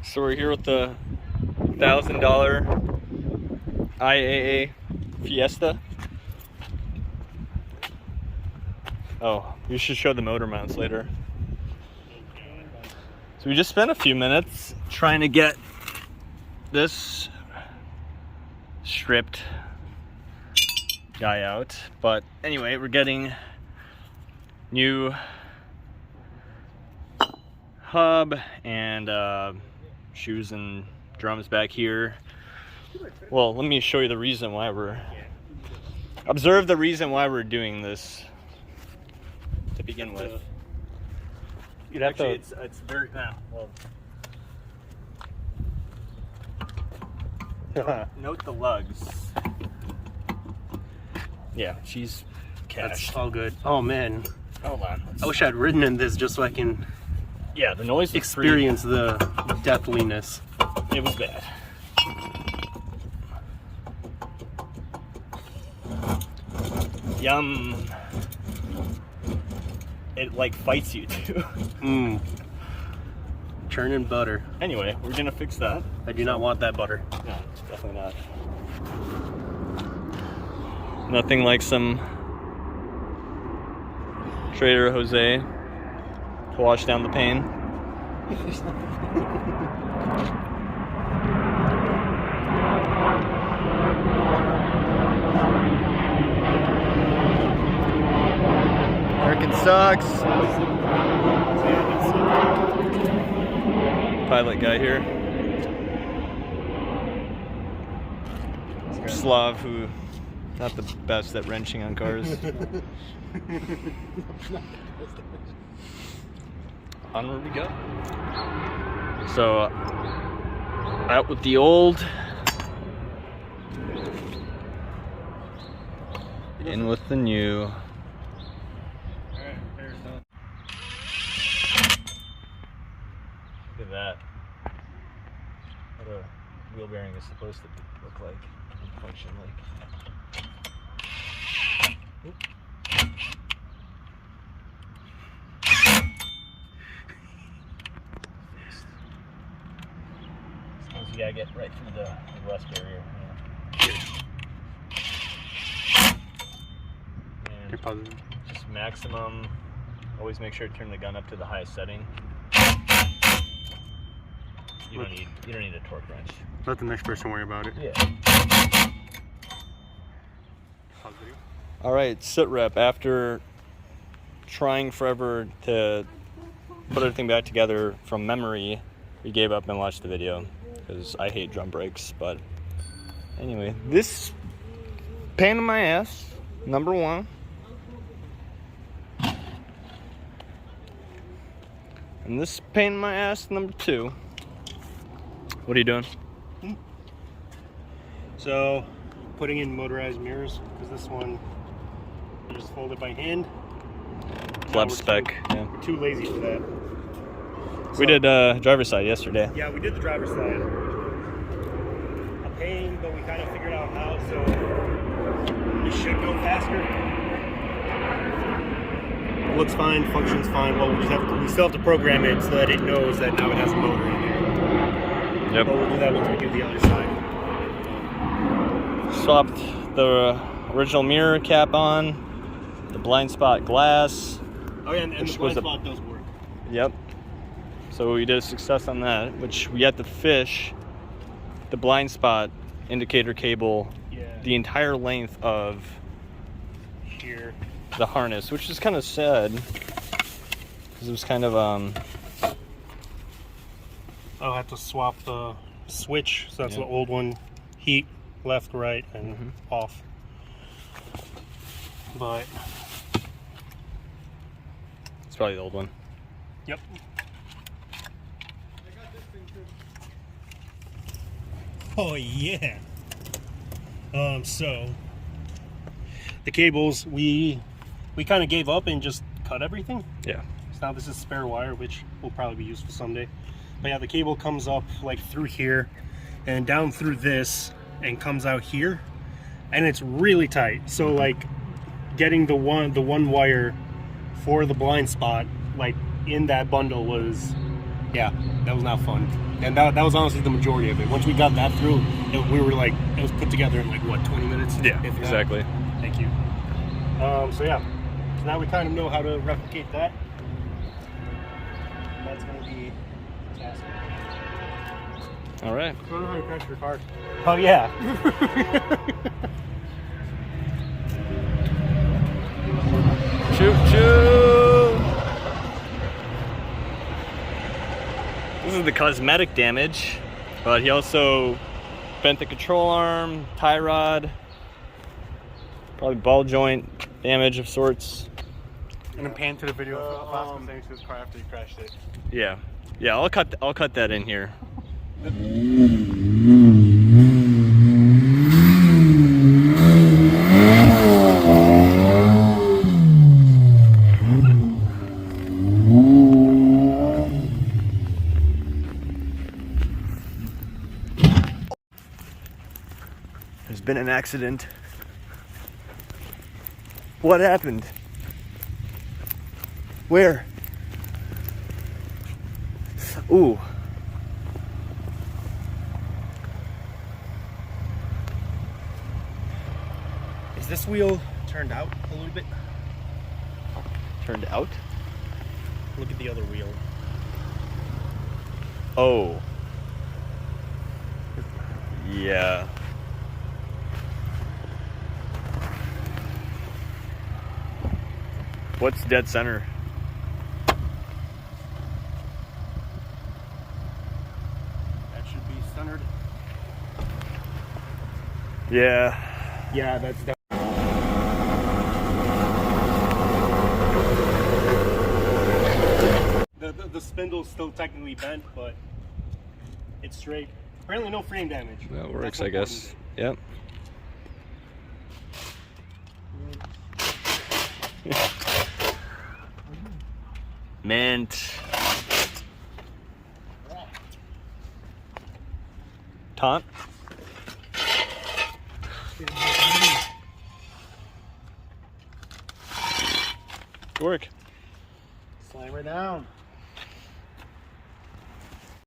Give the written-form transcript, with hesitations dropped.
So we're here with the $1,000 IAA Fiesta. Oh, you should show the motor mounts later. So we just spent a few minutes trying to get this stripped guy out, but anyway, we're getting new hub and shoes and drums back here. Well, let me show you the reason why observe the reason why we're doing this to begin with. You'd have Actually, to. it's very note the lugs. Yeah, she's cashed. That's all good. Oh man, Hold on. I wish I'd ridden in this just so I can The noise was experience the deathliness. It was bad. Yum. It like fights you too. Mmm. Churning butter. Anyway, we're gonna fix that. I do not want that butter. No, definitely not. Nothing like some Trader Jose to wash down the pain. American sucks. Pilot guy here. Slav, who not the best at wrenching on cars. Onward we go. So out with the old, in with the new. Look at that. What a wheel bearing is supposed to look like, function like. Oop. Sometimes you gotta get right through the rust barrier. And You're positive. just maximum. Always make sure to turn the gun up to the highest setting. You don't need a torque wrench. Let the next person worry about it. Yeah. All right, sit rep. After trying forever to put everything back together from memory, we gave up and watched the video because I hate drum brakes. But anyway, this pain in my ass, number one. And this pain in my ass, number two. What are you doing? So, putting in motorized mirrors, because this one you just fold it by hand. Lab spec. Yeah. We're too lazy for that. We did driver's side yesterday. Yeah, we did the driver's side. A pain, but we kind of figured out how, so it should go faster. Looks fine, functions fine. Well, we still have to program it so that it knows that now it has a motor in there. Yep. But we'll do that once we do the other side. Swapped the original mirror cap on, the blind spot glass. Oh yeah, and the blind spot does work. Yep. So we did a success on that, which we had to fish the blind spot indicator cable the entire length of Here. the harness, which is kind of sad because it was kind of I'll have to swap the switch, so that's Yeah. the old one. Heat, left, right, and off. But it's probably the old one. yep. Oh yeah. So the cables, we kind of gave up and just cut everything. Yeah. So now this is spare wire, which will probably be useful someday. But yeah, the cable comes up like through here and down through this and comes out here, and it's really tight. So like getting the one wire for the blind spot like in that bundle was Yeah, that was not fun. And that was honestly the majority of it. Once we got that through, we were like, it was put together in like, what, 20 minutes? Yeah, exactly. Thank you. So yeah, so now we kind of know how to replicate that. That's going to be fantastic. All right. I don't know how to crash your car. Oh yeah. Shoot, shoot! This is the cosmetic damage, but he also bent the control arm, tie rod, probably ball joint damage of sorts. And then pan to the video of Oscar saying to his car after he crashed it. Yeah, yeah. I'll cut that in here. There's been an accident. What happened? Where? Ooh. Is this wheel turned out a little bit? Turned out? Look at the other wheel. Oh. Yeah. What's dead center? That should be centered. Yeah. Yeah, that's definitely. The spindle's still technically bent, but it's straight. Apparently no frame damage. That works, I guess. Yep. Mint. Taunt. Good work. Slam her down.